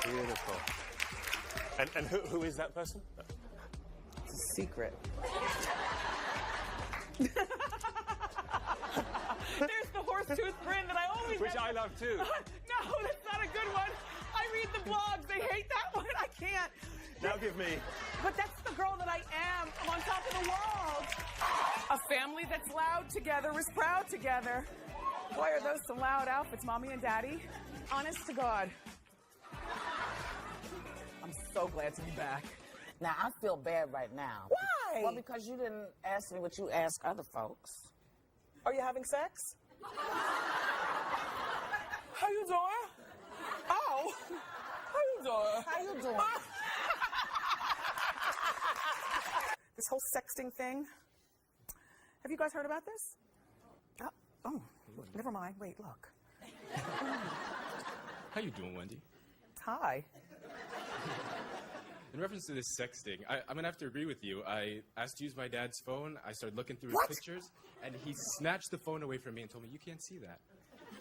Beautiful. And who is that person? It's a secret. There's the horse-tooth grin that I always Which I love too. No, that's not a good one. I read the blogs. They hate that one. I can't. Now give me. But that's the girl that I am. I'm on top of the world. A family that's loud together is proud together. Boy, are those some loud outfits, Mommy and Daddy. Honest to God. I'm so glad to be back. Now, I feel bad right now. Why? Well, because you didn't ask me what you ask other folks. Are you having sex? How you doing? Oh. How you doing? How you doing? This whole sexting thing. Have you guys heard about this? Oh, never mind. Wait, look. How you doing, Wendy? Hi. In reference to this sexting, I'm gonna have to agree with you. I asked to use my dad's phone. I started looking through his pictures, and he snatched the phone away from me and told me, "You can't see that."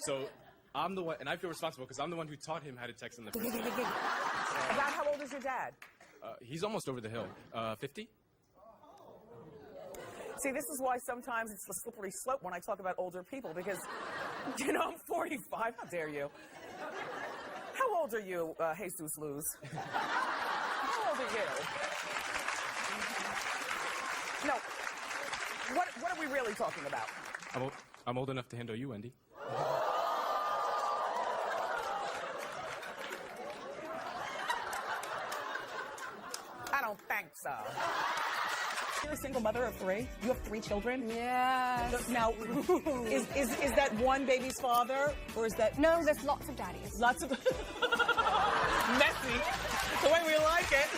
So I'm the one, and I feel responsible because I'm the one who taught him how to text in the first place. About how old is your dad? He's almost over the hill. 50? See, this is why sometimes it's the slippery slope when I talk about older people because, you know, I'm 45. How dare you? How old are you, Jesus Luz? How old are you? No. What are we really talking about? I'm old enough to handle you, Wendy. I don't think so. You're a single mother of 3? You have 3 children? Yes. Now, is that one baby's father, or is that... No, there's lots of daddies. Lots of... Messy. The way we like it.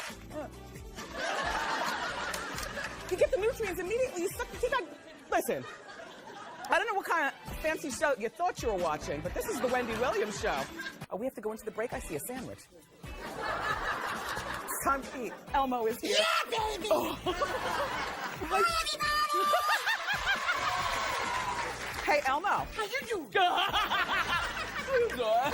You get the nutrients immediately. You suck the teeth out. Listen, I don't know what kind of fancy show you thought you were watching, but this is the Wendy Williams show. Oh, we have to go into the break. I see a sandwich. It's time to eat. Elmo is here. Yeah, baby! Oh. Hey, Elmo. How you doing? How you doing?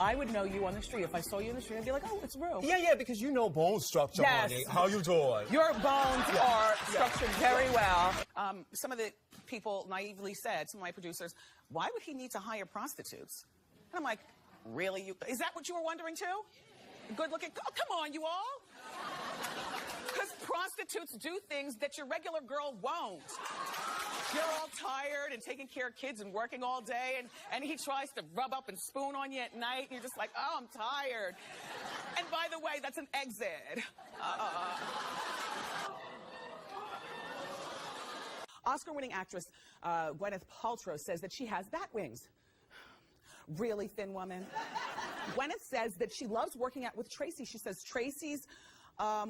I would know you on the street. If I saw you in the street, I'd be like, oh, it's Rue. Yeah, because you know bone structure, Yes. honey. How you doing? Your bones are structured very well. Some of the people naively said, some of my producers, why would he need to hire prostitutes? And I'm like, really? Is that what you were wondering too? Good looking? Oh, come on, you all. Because prostitutes do things that your regular girl won't. You're all tired and taking care of kids and working all day, and he tries to rub up and spoon on you at night, and you're just like, oh, I'm tired. And by the way, that's an exit. Oscar-winning actress Gwyneth Paltrow says that she has bat wings. Really, thin woman? Gwyneth says that she loves working out with Tracy. She says Tracy's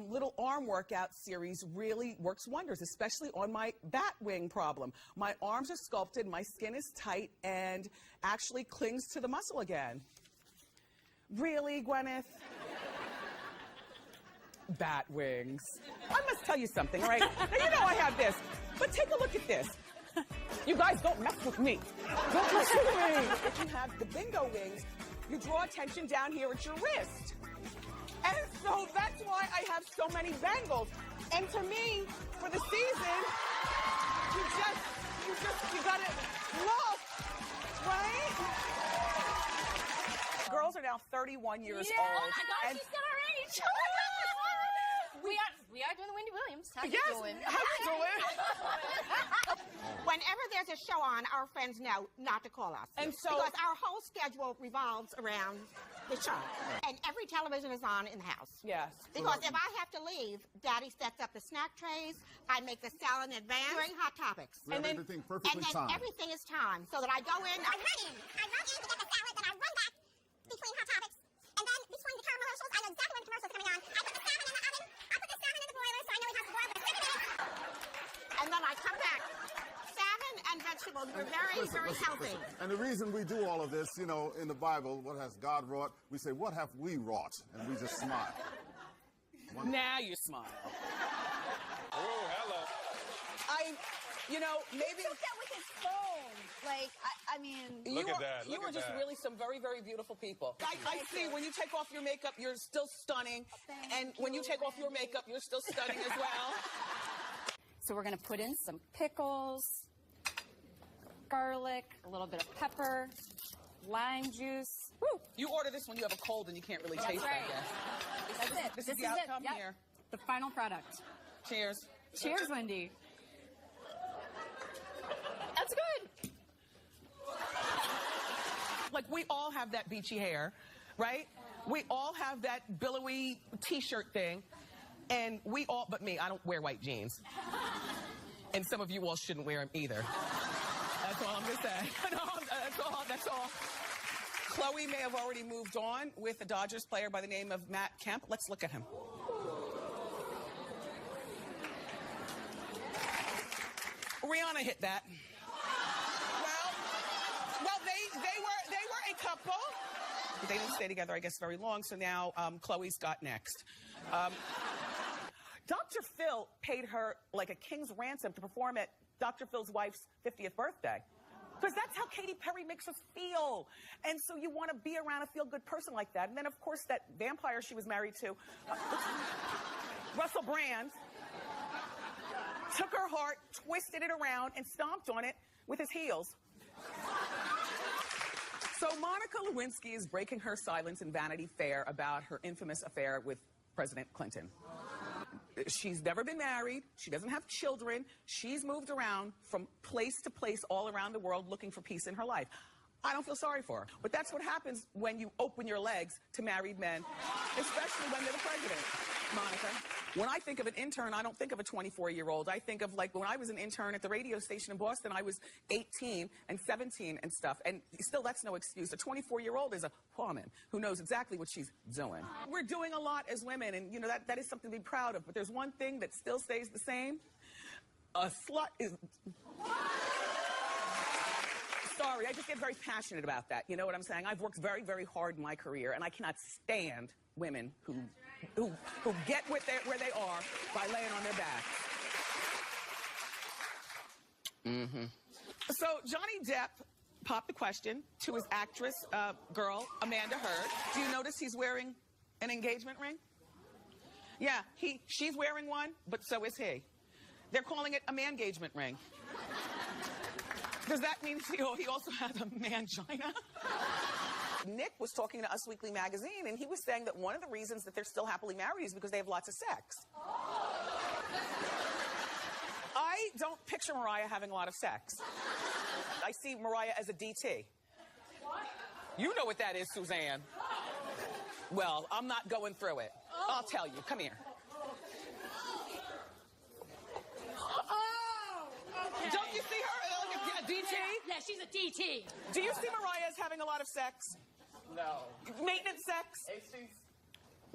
little arm workout series really works wonders, especially on my bat wing problem. My arms are sculpted, my skin is tight, and actually clings to the muscle again. Really, Gwyneth? Bat wings. I must tell you something, right? Now, you know I have this, but take a look at this. You guys don't mess with me. Don't mess with me. If you have the bingo wings, you draw attention down here at your wrist. And so that's why I have so many bangles. And to me, for the season, you gotta look, right? Girls are now 31 years old. Oh my gosh, and she's got our age. We are doing the Wendy Williams. How you yes, doing? how you doing? Whenever there's a show on, our friends know not to call us. And so- because our whole schedule revolves around the show. And every television is on in the house. Yes. Because if I have to leave, Daddy sets up the snack trays, I make the salad in advance during Hot Topics. We have everything perfectly and then timed. everything is timed. So that I go in, I'm ready. I log in to get the salad, then I run back between Hot Topics. And then between the commercials, I know exactly when the commercial's coming on. I put the salmon in the oven, I put the salmon in the boiler, so I know it has to boil for 7 minutes. And then I come back. Salmon and vegetables are very, very healthy. And the reason we do all of this, you know, in the Bible, what has God wrought? We say, what have we wrought? And we just smile. Now you smile. Oh, hello. I saying, you know, maybe... He took that with his phone. Like, I mean... Look at that, You look are at just that. really some very, very beautiful people. I see when you take off your makeup, you're still stunning. And when you take off your makeup, you're still stunning as well. So we're going to put in some pickles, garlic, a little bit of pepper, lime juice. Woo! You order this when you have a cold and you can't really taste right. that yet. That's it. This is the outcome Yep. here. The final product. Cheers. Cheers, Wendy. That's good. Like, we all have that beachy hair, right? We all have that billowy t-shirt thing. And we all, but me, I don't wear white jeans. And some of you all shouldn't wear them either. That's all I'm gonna say. No, that's all. Chloe may have already moved on with a Dodgers player by the name of Matt Kemp. Let's look at him. Rihanna hit that. Well, they were a couple. They didn't stay together, I guess, very long. So now Chloe's got next. Dr. Phil paid her like a king's ransom to perform at Dr. Phil's wife's 50th birthday. Because that's how Katy Perry makes us feel. And so you want to be around a feel-good person like that. And then, of course, that vampire she was married to, Russell Brand, took her heart, twisted it around, and stomped on it with his heels. So Monica Lewinsky is breaking her silence in Vanity Fair about her infamous affair with President Clinton. She's never been married. She doesn't have children. She's moved around from place to place all around the world looking for peace in her life. I don't feel sorry for her. But that's what happens when you open your legs to married men, especially when they're the president, Monica. When I think of an intern, I don't think of a 24-year-old. I think of, like, when I was an intern at the radio station in Boston, I was 18 and 17 and stuff. And still, that's no excuse. A 24-year-old is a woman who knows exactly what she's doing. We're doing a lot as women, and, you know, that is something to be proud of. But there's one thing that still stays the same. A slut is... Sorry, I just get very passionate about that. You know what I'm saying? I've worked very, very hard in my career, and I cannot stand women who get where they are by laying on their backs. Mm-hmm. So Johnny Depp popped the question to his actress girl, Amanda Heard. Do you notice he's wearing an engagement ring? Yeah, she's wearing one, but so is he. They're calling it a man-gagement ring. Does that mean he also has a mangina? Nick was talking to Us Weekly magazine, and he was saying that one of the reasons that they're still happily married is because they have lots of sex. I don't picture Mariah having a lot of sex. I see Mariah as a DT. You know what that is, Suzanne. Well, I'm not going through it. I'll tell you. Come here. Don't you see her? DT? Yeah, she's a DT. Do you see Mariah as having a lot of sex? No. Maintenance sex?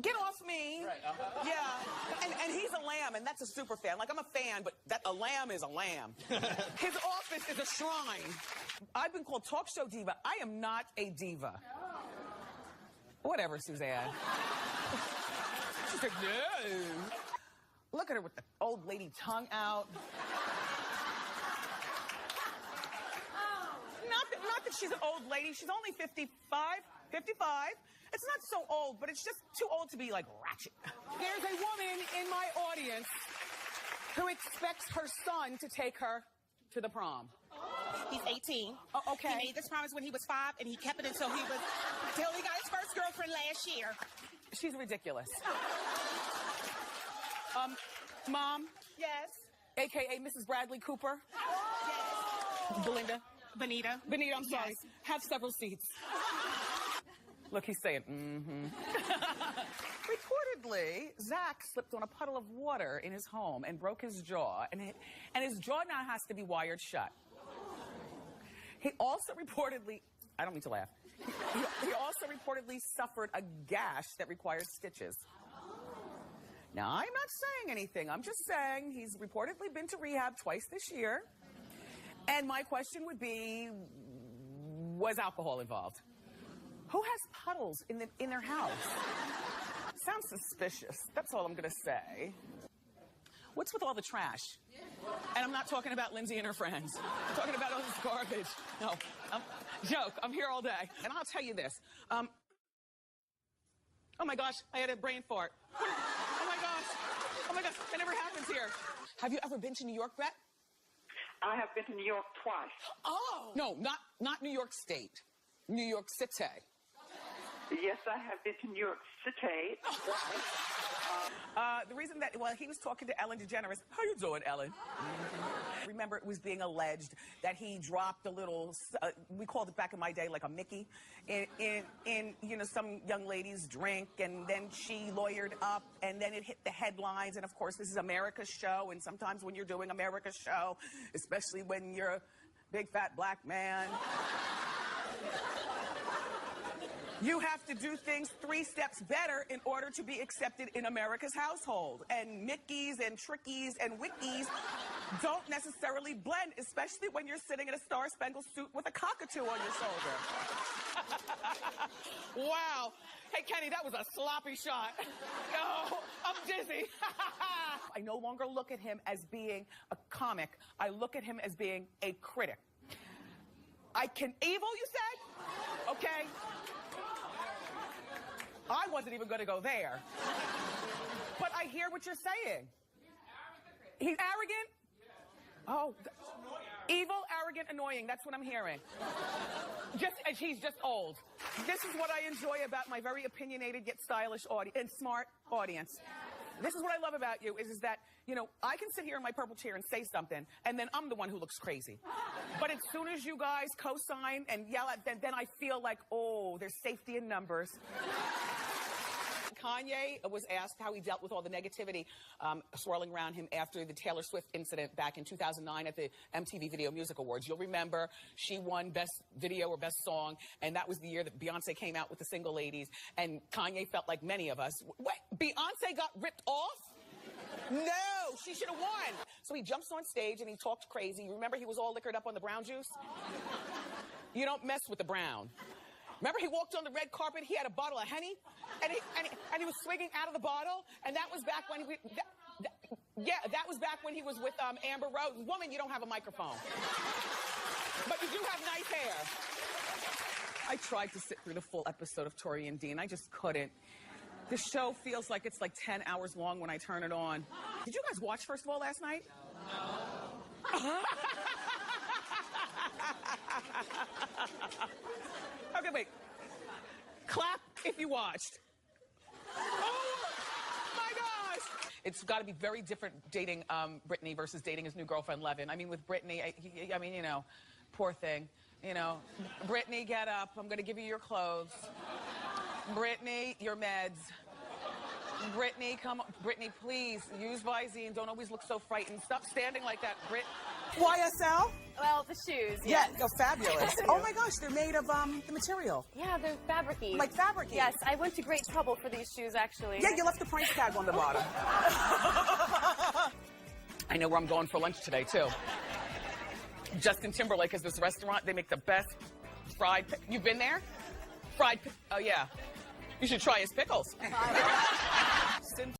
Get off me. Right, Yeah. And he's a lamb, and that's a super fan. Like, I'm a fan, but a lamb is a lamb. His office is a shrine. I've been called talk show diva. I am not a diva. Whatever, Suzanne. She's like, no. Look at her with the old lady tongue out. Not that she's an old lady. She's only 55. It's not so old, but it's just too old to be, like, ratchet. There's a woman in my audience who expects her son to take her to the prom. He's 18. Oh, okay. He made this promise when he was 5, and he kept it until he got his first girlfriend last year. She's ridiculous. Mom? Yes. AKA Mrs. Bradley Cooper? Yes. Belinda? Benita, I'm sorry. Yes. Have several seats. Look, he's saying, mm-hmm. Reportedly, Zach slipped on a puddle of water in his home and broke his jaw, and his jaw now has to be wired shut. He also reportedly, I don't mean to laugh, he also reportedly suffered a gash that required stitches. Now, I'm not saying anything. I'm just saying he's reportedly been to rehab twice this year. And my question would be, was alcohol involved? Who has puddles in their house? Sounds suspicious. That's all I'm going to say. What's with all the trash? And I'm not talking about Lindsay and her friends. I'm talking about all this garbage. No, joke. I'm here all day. And I'll tell you this. Oh my gosh, I had a brain fart. Oh my gosh. Oh my gosh, that never happens here. Have you ever been to New York, Brett? I have been to New York twice. Oh. No, not New York State. New York City. Yes, I have been to New York City. The reason that, well, he was talking to Ellen DeGeneres. How you doing, Ellen? Remember, it was being alleged that he dropped a little, we called it back in my day like a Mickey, in you know, some young lady's drink, and then she lawyered up, and then it hit the headlines, and of course, this is America's show, and sometimes when you're doing America's show, especially when you're a big fat black man, you have to do things 3 steps better in order to be accepted in America's household. And Mickeys and Trickies and Wickies don't necessarily blend, especially when you're sitting in a star-spangled suit with a cockatoo on your shoulder. Wow. Hey, Kenny, that was a sloppy shot. No, I'm dizzy. I no longer look at him as being a comic. I look at him as being a critic. Evil, you said? Okay. I wasn't even going to go there. But I hear what you're saying. He's arrogant? Oh, evil, arrogant, annoying. That's what I'm hearing. He's just old. This is what I enjoy about my very opinionated yet stylish audience and smart audience. This is what I love about you is that, you know, I can sit here in my purple chair and say something, and then I'm the one who looks crazy. But as soon as you guys co-sign and yell at, then I feel like, oh, there's safety in numbers. Kanye was asked how he dealt with all the negativity swirling around him after the Taylor Swift incident back in 2009 at the MTV Video Music Awards. You'll remember she won Best Video or Best Song, and that was the year that Beyonce came out with the Single Ladies, and Kanye felt like many of us. What? Beyonce got ripped off? No, she should have won. So he jumps on stage and he talked crazy. You remember he was all liquored up on the brown juice? You don't mess with the brown. Remember he walked on the red carpet, he had a bottle of Henny, and he was swinging out of the bottle, and that was back when that was back when he was with Amber Rose. Woman, you don't have a microphone. But you do have nice hair. I tried to sit through the full episode of Tori and Dean. I just couldn't. The show feels like it's like 10 hours long when I turn it on. Did you guys watch, first of all, last night? No. Okay, wait. Clap if you watched. Oh, my gosh. It's got to be very different dating Brittany versus dating his new girlfriend, Levin. I mean, with Brittany, I mean, you know, poor thing. You know, Brittany, get up. I'm going to give you your clothes. Brittany, your meds. Brittany, come on. Brittany, please, use Visine. Don't always look so frightened. Stop standing like that, Britt. YSL? Well, the shoes. Yeah, they're fabulous. Oh my gosh, they're made of the material. Yeah, they're fabricy. Like fabricy. Yes, I went to great trouble for these shoes, actually. Yeah, you left the price tag on the bottom. I know where I'm going for lunch today, too. Justin Timberlake has this restaurant. They make the best fried... You've been there? Oh, yeah. You should try his pickles.